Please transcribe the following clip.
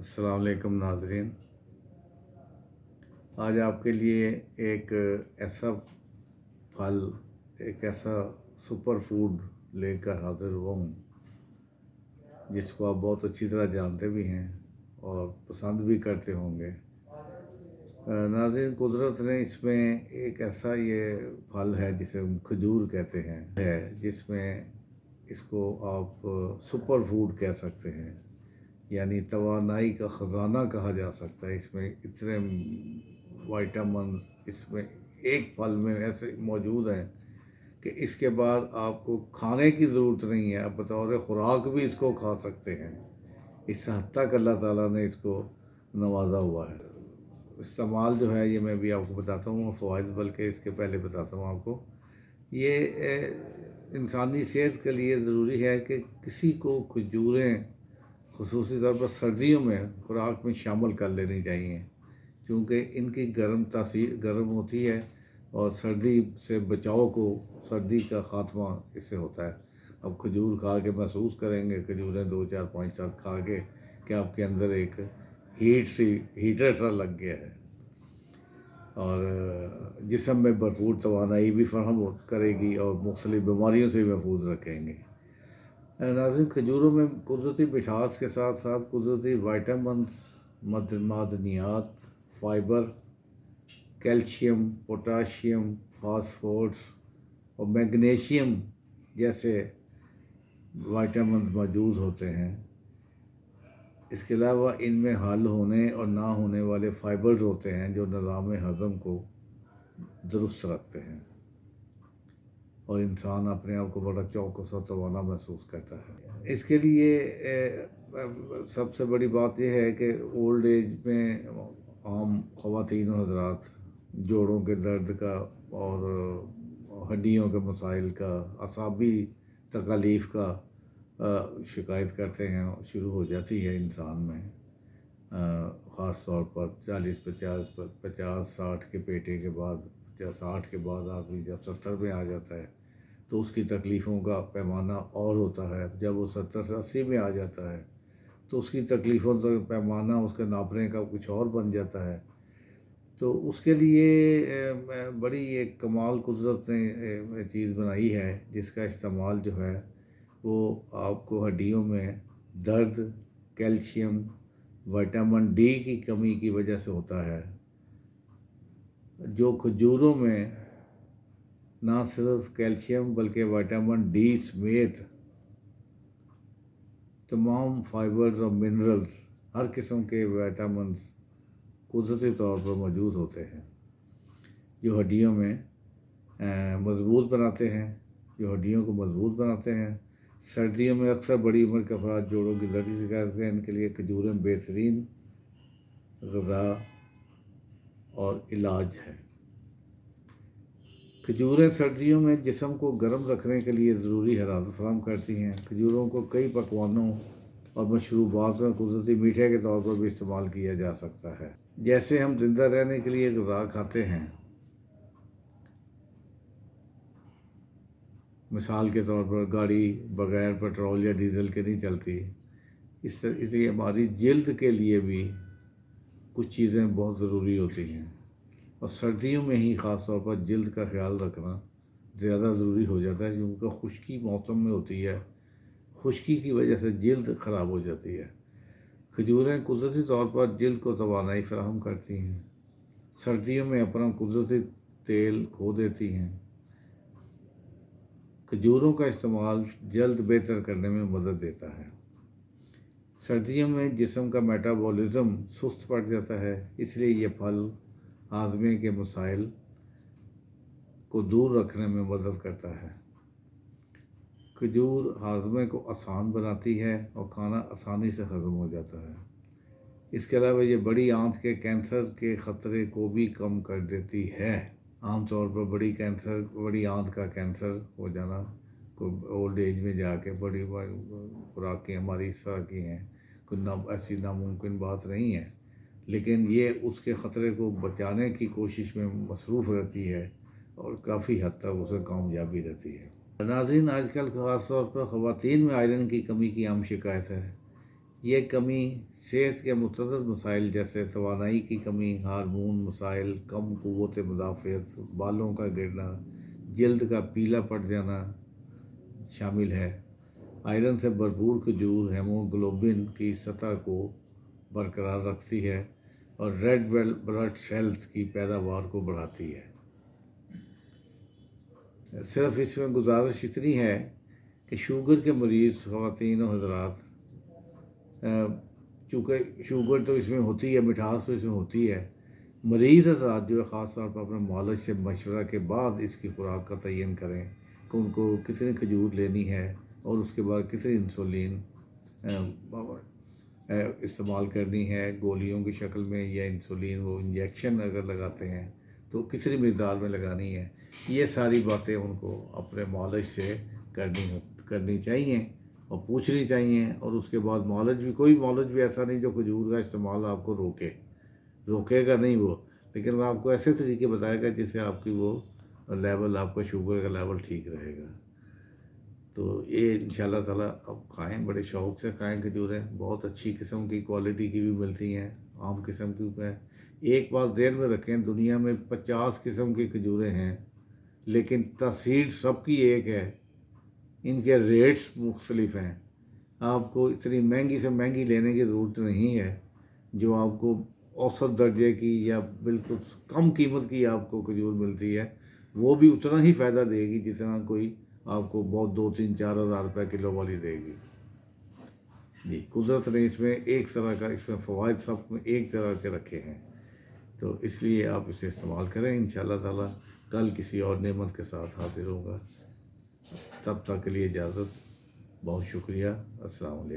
السلام علیکم ناظرین، آج آپ کے لیے ایک ایسا پھل، ایک ایسا سپر فوڈ لے کر حاضر ہوا ہوں جس کو آپ بہت اچھی طرح جانتے بھی ہیں اور پسند بھی کرتے ہوں گے۔ ناظرین، قدرت نے اس میں ایک ایسا یہ پھل ہے جسے ہم کھجور کہتے ہیں، جس میں اس کو آپ سپر فوڈ کہہ سکتے ہیں، یعنی توانائی کا خزانہ کہا جا سکتا ہے۔ اس میں اتنے وائٹامن اس میں ایک پھل میں ایسے موجود ہیں کہ اس کے بعد آپ کو کھانے کی ضرورت نہیں ہے، آپ بطور خوراک بھی اس کو کھا سکتے ہیں۔ اس حد تک اللہ تعالیٰ نے اس کو نوازا ہوا ہے۔ استعمال جو ہے یہ میں بھی آپ کو بتاتا ہوں، فوائد بلکہ اس کے پہلے بتاتا ہوں آپ کو۔ یہ انسانی صحت کے لیے ضروری ہے کہ کسی کو کھجوریں خصوصی طور پر سردیوں میں خوراک میں شامل کر لینی چاہیے، کیونکہ ان کی گرم تاثیر گرم ہوتی ہے اور سردی سے بچاؤ کو، سردی کا خاتمہ اس سے ہوتا ہے۔ اب کھجور کھا کے محسوس کریں گے، کھجوریں 2 4 5 7 کھا کے کہ آپ کے اندر ایک ہیٹر سا لگ گیا ہے، اور جسم میں بھرپور توانائی بھی فراہم کرے گی اور مختلف بیماریوں سے محفوظ رکھیں گے۔ ناظرین، کھجوروں میں قدرتی مٹھاس کے ساتھ ساتھ قدرتی وائٹامنس، معدنیات، فائبر، کیلشیم، پوٹاشیم، فاسفورس اور میگنیشیم جیسے وائٹامنس موجود ہوتے ہیں۔ اس کے علاوہ ان میں حل ہونے اور نہ ہونے والے فائبرز ہوتے ہیں جو نظام ہضم کو درست رکھتے ہیں، اور انسان اپنے آپ کو بڑا چوکس اور توانا محسوس کرتا ہے۔ اس کے لیے سب سے بڑی بات یہ ہے کہ اولڈ ایج میں عام خواتین و حضرات جوڑوں کے درد کا اور ہڈیوں کے مسائل کا، اعصابی تکالیف کا شکایت کرتے ہیں، شروع ہو جاتی ہے انسان میں، خاص طور پر 50 60 کے پیٹے کے بعد، 60 کے بعد آدمی جب 70 میں آ جاتا ہے تو اس کی تکلیفوں کا پیمانہ اور ہوتا ہے۔ جب وہ 70 سے 80 میں آ جاتا ہے تو اس کی تکلیفوں کا پیمانہ، اس کے ناپنے کا کچھ اور بن جاتا ہے۔ تو اس کے لیے بڑی ایک کمال قدرت نے چیز بنائی ہے جس کا استعمال جو ہے وہ آپ کو ہڈیوں میں درد، کیلشیم، وائٹامن ڈی کی کمی کی وجہ سے ہوتا ہے، جو کھجوروں میں نہ صرف کیلشیم بلکہ وائٹامن ڈی سمیت تمام فائبرز اور منرلز، ہر قسم کے وائٹامنز قدرتی طور پر موجود ہوتے ہیں جو ہڈیوں میں مضبوط بناتے ہیں، جو ہڈیوں کو مضبوط بناتے ہیں۔ سردیوں میں اکثر بڑی عمر کے افراد جوڑوں کی درد سے کرتے ہیں، ان کے لیے کھجوریں بہترین غذا اور علاج ہے۔ کھجوریں سردیوں میں جسم کو گرم رکھنے کے لیے ضروری حرارت فراہم کرتی ہیں۔ کھجوروں کو کئی پکوانوں اور مشروبات میں قدرتی میٹھے کے طور پر بھی استعمال کیا جا سکتا ہے۔ جیسے ہم زندہ رہنے کے لیے غذا کھاتے ہیں، مثال کے طور پر گاڑی بغیر پیٹرول یا ڈیزل کے نہیں چلتی، اس لیے ہماری جلد کے لیے بھی کچھ چیزیں بہت ضروری ہوتی ہیں، اور سردیوں میں ہی خاص طور پر جلد کا خیال رکھنا زیادہ ضروری ہو جاتا ہے، کیونکہ خشکی موسم میں ہوتی ہے، خشکی کی وجہ سے جلد خراب ہو جاتی ہے۔ کھجوریں قدرتی طور پر جلد کو توانائی فراہم کرتی ہیں، سردیوں میں اپنا قدرتی تیل کھو دیتی ہیں۔ کھجوروں کا استعمال جلد بہتر کرنے میں مدد دیتا ہے۔ سردیوں میں جسم کا میٹابولزم سست پڑ جاتا ہے، اس لیے یہ پھل ہاضمے کے مسائل کو دور رکھنے میں مدد کرتا ہے۔ کھجور ہاضمے کو آسان بناتی ہے اور کھانا آسانی سے ہضم ہو جاتا ہے۔ اس کے علاوہ یہ بڑی آنت کے کینسر کے خطرے کو بھی کم کر دیتی ہے۔ عام طور پر بڑی آنت کا کینسر ہو جانا کوئی اولڈ ایج میں جا کے، بڑی خوراکیں ہماری اس طرح کی ہیں، کوئی ایسی ناممکن بات نہیں ہے، لیکن یہ اس کے خطرے کو بچانے کی کوشش میں مصروف رہتی ہے اور کافی حد تک اسے کامیابی رہتی ہے۔ ناظرین، آج کل خاص طور پر خواتین میں آئرن کی کمی کی عام شکایت ہے۔ یہ کمی صحت کے متعدد مسائل جیسے توانائی کی کمی، ہارمون مسائل، کم قوت مدافعت، بالوں کا گرنا، جلد کا پیلا پڑ جانا شامل ہے۔ آئرن سے بھرپور کھجور ہیموگلوبن کی سطح کو برقرار رکھتی ہے اور ریڈ بلڈ سیلز کی پیداوار کو بڑھاتی ہے۔ صرف اس میں گزارش اتنی ہے کہ شوگر کے مریض خواتین و حضرات، چونکہ شوگر تو اس میں ہوتی ہے، مٹھاس تو اس میں ہوتی ہے، مریض حضرات جو ہے خاص طور پر اپنے معالج سے مشورہ کے بعد اس کی خوراک کا تعین کریں کہ ان کو کتنی کھجور لینی ہے اور اس کے بعد کتنی انسولین استعمال کرنی ہے گولیوں کی شکل میں، یا انسولین وہ انجیکشن اگر لگاتے ہیں تو کتنی مقدار میں لگانی ہے۔ یہ ساری باتیں ان کو اپنے معالج سے کرنی چاہیے اور پوچھنی چاہیے۔ اور اس کے بعد کوئی معالج بھی ایسا نہیں جو کھجور کا استعمال آپ کو روکے گا نہیں وہ، لیکن وہ آپ کو ایسے طریقے بتائے گا جس سے آپ کی وہ لیول، آپ کا شوگر کا لیول ٹھیک رہے گا۔ تو یہ انشاءاللہ تعالیٰ اب کھائیں، بڑے شوق سے کھائیں کھجوریں، بہت اچھی قسم کی کوالٹی کی بھی ملتی ہیں، عام قسم کی ہیں۔ ایک بات ذہن میں رکھیں، دنیا میں 50 قسم کی کھجوریں ہیں لیکن تاثیر سب کی ایک ہے، ان کے ریٹس مختلف ہیں۔ آپ کو اتنی مہنگی سے مہنگی لینے کی ضرورت نہیں ہے، جو آپ کو اوسط درجے کی یا بالکل کم قیمت کی آپ کو کھجور ملتی ہے، وہ بھی اتنا ہی فائدہ دے گی جتنا کوئی آپ کو بہت 2-3-4 ہزار روپے کلو والی دے گی۔ جی، قدرت نے اس میں ایک طرح کا، اس میں فوائد سب میں ایک طرح کے رکھے ہیں، تو اس لیے آپ اسے استعمال کریں۔ انشاءاللہ تعالیٰ کل کسی اور نعمت کے ساتھ حاضر ہوگا، تب تک کے لیے اجازت، بہت شکریہ، السلام علیکم۔